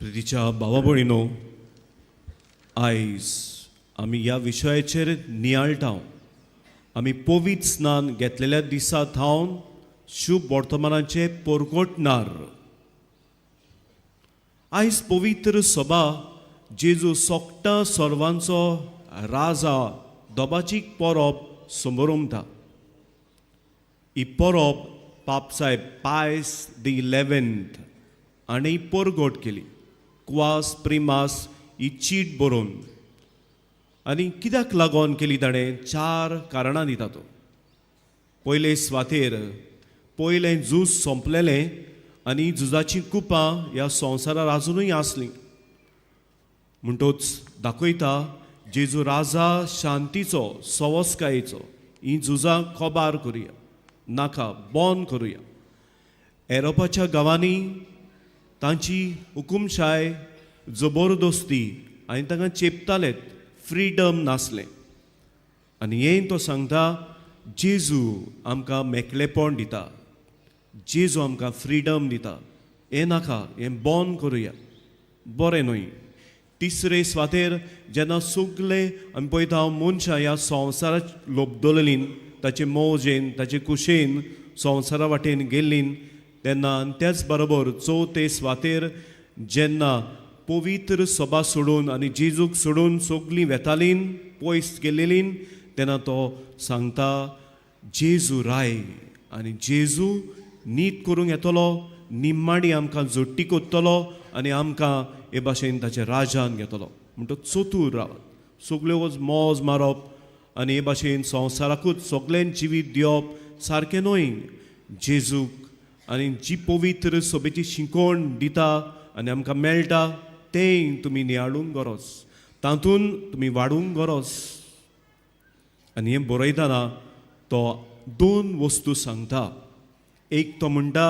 प्रितीच्या भावा भयणीनो, आयज आमी ह्या विशयाचेर नियाळटाव. आमी पवित्र स्नान घेतलेल्या दिसा थावन शुभ वर्तमानाचे परगोटणार. आयज पवित्र सभा जेजू सोगटा सर्वांचो राजा दोबाचीक परब समारंभता. ही परब पापसाहेब पायस XI आनी परगोट केली. क्वास प्रिमास ही चीट बरोवन आनी कित्याक लागोन केली ताणें 4 कारणां दिता तो. पयले सुवातेर पयलें झूज सोंपलेलें आनी झुजाचीं कुपां ह्या संवसारार आजुनूय आसलीं. म्हणटूच दाखयता जेजू राजा शांतीचो सवस्कायेचो ही झुजां खोबार करुया, नाका बंद करुया. युरोपाच्या गांवांनी तांची हुकुमशाय जबरदस्ती आनी तांकां चेपतालेत, फ्रीडम नासलें. आनी हें तो सांगता जेजू आमकां मेकळेपण दिता, जेजू आमकां फ्रीडम दिता. हें नाका, हें बंद करुया, बरें न्हय. तिसरे सुवातेर जेन्ना सगळे आमी पळयता मनशां ह्या संवसारांत लोबदोलेलीं, ताचे मौजेन ताचे कुशेन संवसारा वाटेन गेल्लीं, तेन्ना त्याच बरोबर 4 सुवातेर जेन्ना पवित्र सभा सोडून आनी जेजूक सोडून सगळीं वेतालीं पयस गेलेलीं, तेन्ना तो सांगता जेजू राय आनी जेजू नीत करूंक येतलो, निम्माणी आमकां जोडटी कोत्तलो आनी आमकां हे भाशेन ताचे राजान घेतलो. म्हणटच चतूर रावप, सगळ्यो वच मौज मारप आनी हे भाशेन संवसाराकूच सगळ्यांक जिवीत दिवप सारकें न्हय. जेजूक आनी जी पवित्र सभेची शिकवण दिता आनी आमकां मेळटा तें तुमी नियाळूंक गरज, तातूंत तुमी वाडूंक गरज. आनी हें बरयतना तो 2 वस्तू सांगता. एक तो म्हणटा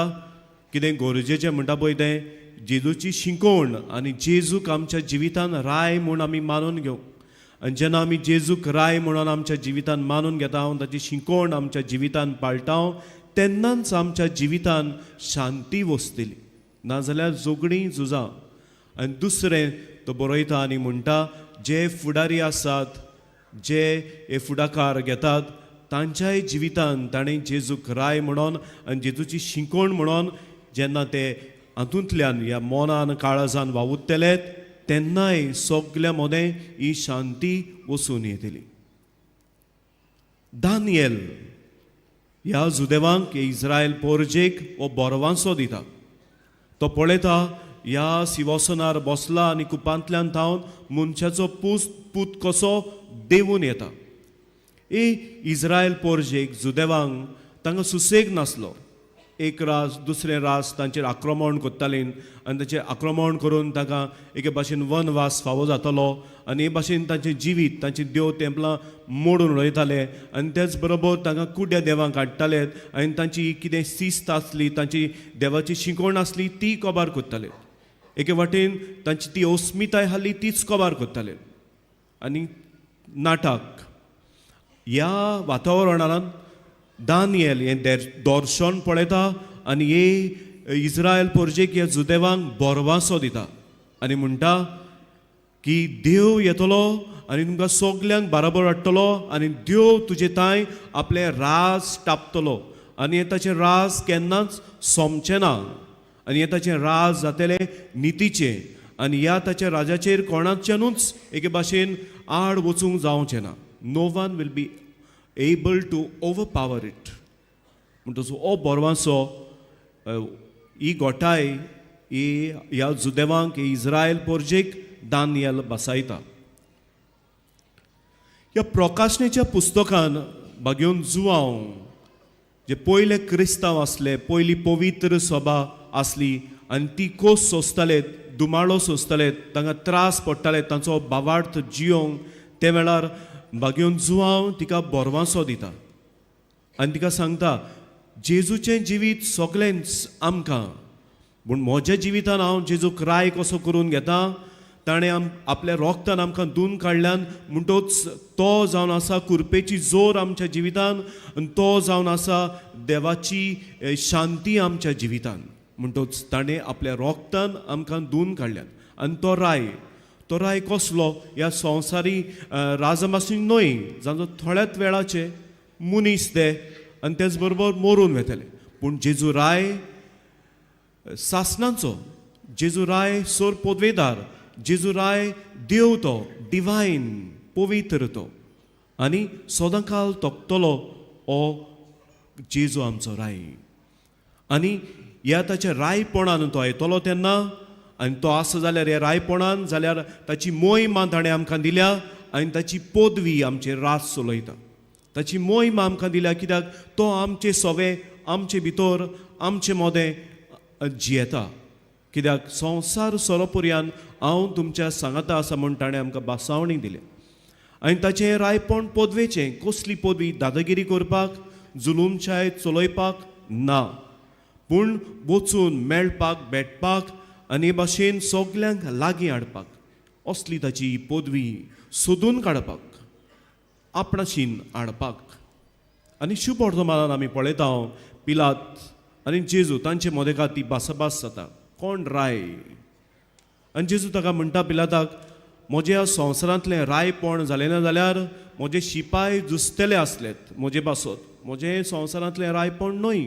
कितें गरजेचें म्हणटा पळय तें जेजूची शिकवण आनी जेजूक आमच्या जिवितान राय म्हूण आमी मानून घेवंक. आनी जेन्ना आमी जेजूक राय म्हणून आमच्या जिवितान मानून घेता, ताची शिकवण आमच्या जिवितान पाळटा, तेन्नाच आमच्या जिवितान शांती वसतली, नाजाल्यार झगडीं झुजां. आनी दुसरें तो बरयता आनी म्हणटा जे फुडारी आसात, जे हे फुडाकार घेतात, तांच्याय जिवितान ताणें जेजूक राय म्हणून आनी जेजूची शिकवण म्हणून जेन्ना ते हातूंतल्यान ह्या मोनान काळजान वावुरतले, तेन्नाय सगल्या मदें ही शांती वचून येतली. दानियेल ह्या जुदेवांक इस्रायल पोरजेक हो बोरवांसो दिता. तो पळयता ह्या सिंहासनार बसला आनी कुपांतल्यान थावन मनशाचो पूत कसो देंवून येता. इस्रायल पोरजेक जुदेवांक तांकां सुसेग नासलो. एक रास दुसरे रास तांचेर आक्रमण कोत्तालीं आनी ताचें आक्रमण करून तांकां एके भाशेन वनवास फावो जातालो आनी हे भाशेन तांचें जिवीत, तांचीं देव तेंपलां मोडून उडयताले आनी त्याच बरोबर तांकां कुड्या देवांक हाडटाले आनी तांची कितें शिस्त आसली, तांची देवाची शिकवण आसली ती कोबार कोत्ताले. एके वाटेन तांची ती अस्मिताय आसली तीच कोबार कोत्ताले. आनी नाटक ह्या वातावरणांत दानियेल हें दर्शन पळयता आनी हे इस्रायल पोरजेक ह्या जुदेवांक बोरवांसो दिता आनी म्हणटा की देव येतलो आनी तुमकां सगल्यांक बराबर हाडटलो आनी देव तुजे तांय आपले राज टापतलो आनी हे ताचें राज केन्नाच सोंपचें ना आनी हे ताचें राज जातलें नितीचें आनी ह्या ताच्या राजाचेर कोणाच्यानूच एके भाशेन आड वचूंक जावचें ना. No one will be able to overpower it. म्हणटच हो बोरवांसो ही गोठाय ही ह्या जुदेवांक इस्रायल पोरजेक दानियेल बसयता. ह्या प्रकाशनेच्या पुस्तकान बागेवन जुवांव जे पयले क्रिस्तांव आसले, पयली पवित्र सभा आसली आनी ती कोस सोंसताले, दुमाळो सोंसताले, तांकां त्रास पडटाले तांचो भावार्थ जियोंक, ते वेळार बागेवन जुवांव तिका बोरवांसो दिता आनी तिका सांगता जेजूचें जिवीत सगळेंच आमकां, पूण म्हज्या जिवितान हांव जेजूक राय कसो करून घेता, ताणें आपल्या रोगतान आमकां धुवन काडल्यान म्हणटच तो जावन आसा कुरपेची जोर आमच्या जिवितान आनी तो जावन आसा देवाची शांती आमच्या जिवितान. म्हणटच ताणें आपल्या रोगतान आमकां धुवन काडल्यान आनी तो राय कसलो ह्या संवसारी राजमासून न्हय, जाचो थोड्याच वेळाचे मनीस ते आनी तेच बरोबर मरून वेतले. पूण जेजू राय सासणांचो, जेजू राय सोर पोदवेदार, जेजू राय देव तो डिवायन पवित्र तो आनी सदां काल तोखतलो हो जेजू आमचो राय. आनी ह्या ताच्या रायपणान तो येतलो तेन्ना आनी तो आसा जाल्यार ह्या रायपणान जाल्यार ताची मोहीमा ताणें आमकां दिल्या आनी ताची पदवी आमचेर रास चलयता. ताची मोहीमा आमकां दिल्या कित्याक तो आमचे सवे आमचे भितर आमचे मोदें जियेता. कित्याक संवसार सोरोपर्यंत हांव तुमच्या सांगाता आसा म्हूण ताणें आमकां बासावणी दिली. आनी ताचें रायपण पदवेचें कसली पदवी दादागिरी करपाक जुलूमशाय चलोवपाक ना, पूण वचून मेळपाक भेटपाक आनी हे भाशेन सगल्यांक लागीं हाडपाक असली ताची पदवी सोदून काडपाक आपणाशीन हाडपाक. आनी शुभ वर्तमानान आमी पळयता पिलात आनी जेजू तांचे मदेकात ती भासाभास जाता, कोण राय. आनी जेजू ताका म्हणटा पिलाताक, म्हजे ह्या संवसारांतलें रायपण जालें ना जाल्यार म्हजे शिपाय जुस्तले आसलेत म्हजे बासोत, म्हजें संवसारांतलें रायपण न्हय.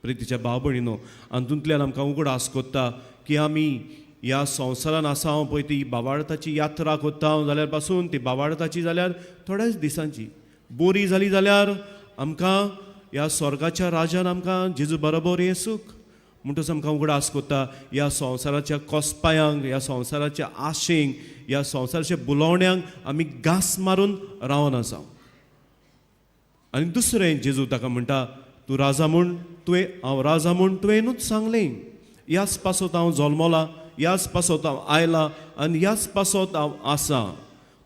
प्रितीच्या भाव भयणीनो, हातूंतल्यान आमकां उगड आसकोत्ता की आमी ह्या संवसारान आसा हांव पळय ती बावार्थाची यात्रा कोत्ता जाल्यार पासून ती बावार्थाची जाल्यार थोड्याच दिसांची बरी जाली जाल्यार आमकां ह्या स्वर्गाच्या राज्यान आमकां जेजू बरोबर येसूक म्हणटच आमकां उगड आसकोत्ता ह्या संवसाराच्या कोसपायांक, ह्या संवसाराच्या आशेंक, ह्या संवसाराच्या बुलोवण्यांक आमी घास मारून रावन आसा. आनी दुसरें जेजू ताका म्हणटा, तूं राजा म्हूण हांव राजा म्हूण तुवेंनूच सांगलें. ह्याच पासत हांव जल्मला, ह्याच पासत हांव आयलां आनी ह्याच पासत हांव आसां.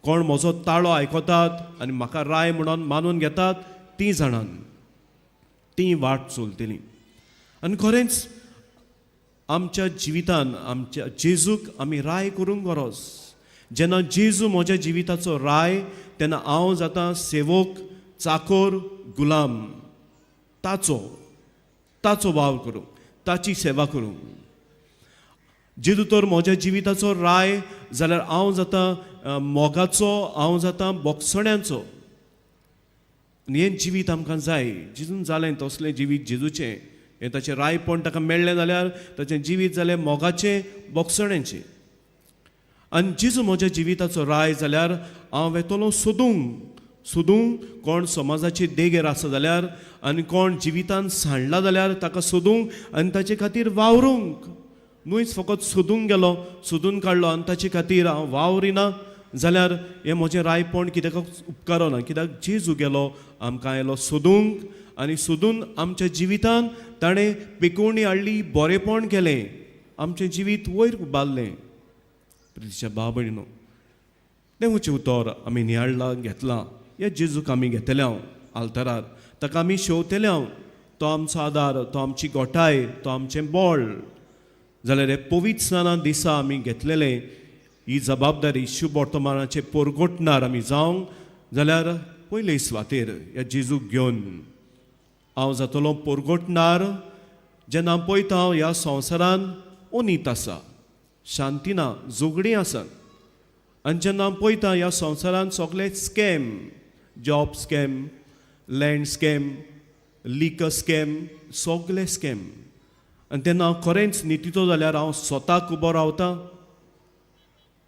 कोण म्हजो ताळो आयकतात आनी म्हाका राय म्हणून मानून घेतात तीं जाणां ती वाट चलतली. आनी खरेंच आमच्या जिवितान आमच्या जेजूक आमी राय करूंक गरज. जेन्ना जेजू म्हज्या जिविताचो राय तेन्ना हांव जाता सेवक, चाकोर, गुलाम, ताचो वावर करूंक, ताची सेवा करूंक. जेजू तर म्हज्या जिविताचो राय जाल्यार हांव जाता मोगाचो, हांव जाता बोगसण्यांचो. हें जिवीत आमकां जाय. जितून जालें तसलें जिवीत जेजूचें, हें ताचें रायपण ताका मेळ्ळें जाल्यार ताचें जिवीत जालें मोगाचें, बोगसण्यांचें. आनी जेजू म्हज्या जिविताचो राय जाल्यार हांव येतलो सोदूंक कोण समाजाचे देगेर आसा जाल्यार आनी कोण जिवितान सांडला जाल्यार ताका सोदूंक आनी ताचे खातीर वावरूंक. न्हूच फकत सोदून काडलो आनी ताचे खातीर हांव वावरिना जाल्यार हें म्हजें रायपण कित्याक उपकारना. कित्याक जेजू गेलो आमकां आयलो सोदूंक आनी सोदून आमच्या जिवितान ताणें पिकोवणी हाडली, बरेपण केलें, आमचें जिवीत वयर उबारलें. प्रितीच्या भाव भयणीनो, देवाचें उतर आमी नियाळला घेतलां. ह्या जेजूक आमी घेतले आल्तारार, ताका आमी शेवतले. तो आमचो आदार, तो आमची गोठाय, तो आमचें बळ. जाल्यार हे पवित्र स्नाना दिसा आमी घेतलेलें ही जबाबदारी शुभ वर्तमानाचे परगोटणार आमी जावंक जाल्यार पयले सुवातेर ह्या जेजूक घेवन हांव जातलो परगोटणार. जेन्ना हांव पळयता ह्या संवसारान अनीत आसा, शांती ना, झगडीं आसात. आनी जेन्ना हांव पळयता ह्या संवसारान सगळे scam, job scam, land scam, liquor scam, सगळे स्कॅम. आनी तेन्ना हांव खरेंच न्हिदितो जाल्यार हांव स्वताक उबो रावतां.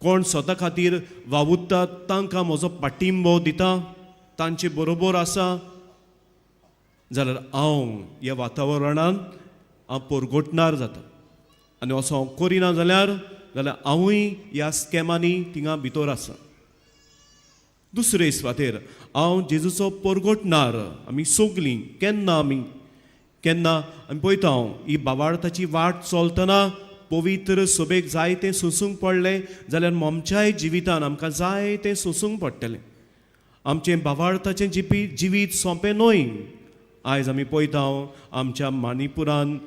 कोण स्वता खातीर वावुरतात तांकां म्हजो पाठिंबो दिता, तांचे बरोबर आसा जाल्यार हांव ह्या वातावरणान हांव परगोटणार जाता. आनी असो हांव करिना जाल्यार हांवूय ह्या स्कॅमांनी थिंगा भितर आसा. दुसरे सुवातेर हांव जेजूचो परगोटणार. आमी सगलीं केन्ना आमी पळयता ही बाबार्थाची वाट चलतना पवित्र सभेक जाय तें सोसूंक पडलें जाल्यार आमच्याय जिवितान आमकां जाय तें सोसूंक पडटलें. आमचें बाबार्थाचें जिवीत सोंपें न्हय. आयज आमी पळयता आमच्या माणिपुरान,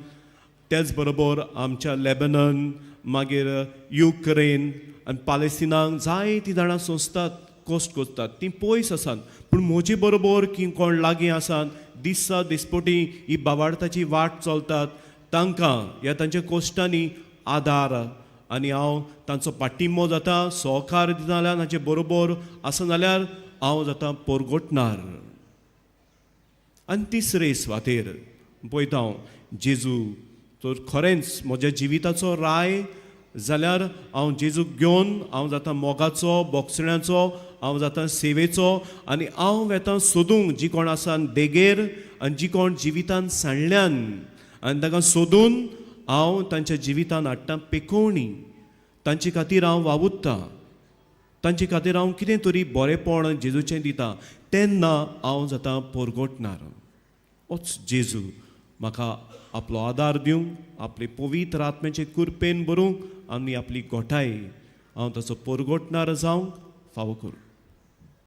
तेच बरोबर आमच्या लेबनन, मागीर युक्रेन आनी पालेस्तिनाक जायतीं जाणां सोंसतात, कश्ट करतात. तीं पयस आसात, पूण म्हजे बरोबर की कोण लागीं आसात, दिसा दिसपटी ही बाबार्थाची वाट चलतात, तांकां ह्या तांच्या कश्टांनी आदार आनी हांव तांचो पाठिंबो जाता सहकार दिता जाल्यार तांचे बरोबर आसा जाल्यार हांव जाता परगोटणार. आनी तिसरे सुवातेर पळयता हांव जेजू तर खरेंच म्हज्या जिविताचो राय जाल्यार हांव जेजूक घेवन हांव जाता मोगाचो बोगसण्याचो हांव जाता सेवेचो आनी हांव वेतां सोदूंक जी कोण आसा देगेर आनी जी कोण जिवितान सांडल्यान आनी ताका सोदून हांव तांच्या जिवितान हाडटा पेखोवणी. तांचे खातीर हांव वावुरतां, तांचे खातीर हांव कितें तरी बरेंपण जेजूचें दिता तेन्ना हांव जाता परगोटणार. होच जेजू म्हाका आपलो आदार दिवंक, आपले पवित्र आत्म्याचे कुरपेन भरूंक आनी आपली गोठाय हांव ताचो परगोटणार जावंक फावो करूं.